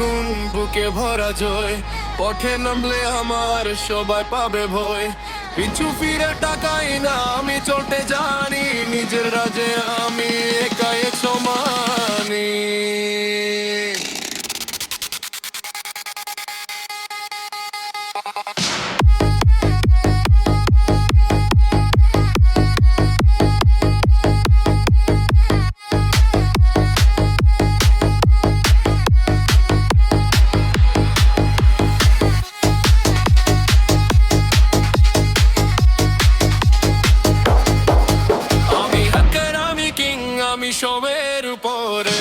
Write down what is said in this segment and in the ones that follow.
আগুন বুকে ভরা জয়, পথে নামলে আমার সবাই পাবে ভয়। পিছু ফিরে তাকাই না, আমি চলতে জানি, নিজের রাজে আমি একা এক সমানি। আমি হাক্কার, আমি কিং, আমি সবের উপরে।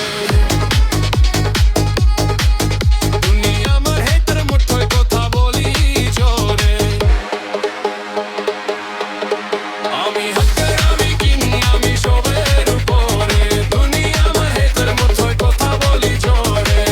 দুনিয়া আমার হেতের মুঠোয়, কথা বলি জোরে। আমি হাক্কার, আমি কিং, আমি সবের উপরে। দুনিয়া আমার হেতের মুঠোয়, কথা বলি জোরে।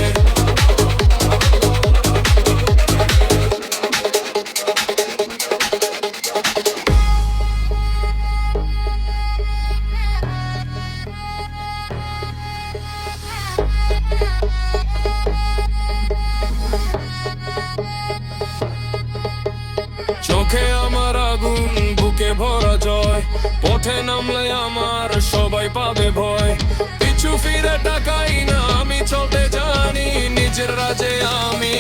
চোখে আমার আগুন বুকে ভরা জয়, পথে নামলে আমার সবাই পাবে ভয়। পিছু ফিরে তাকাই না, আমি চলতে জানি, নিজের রাজে আমি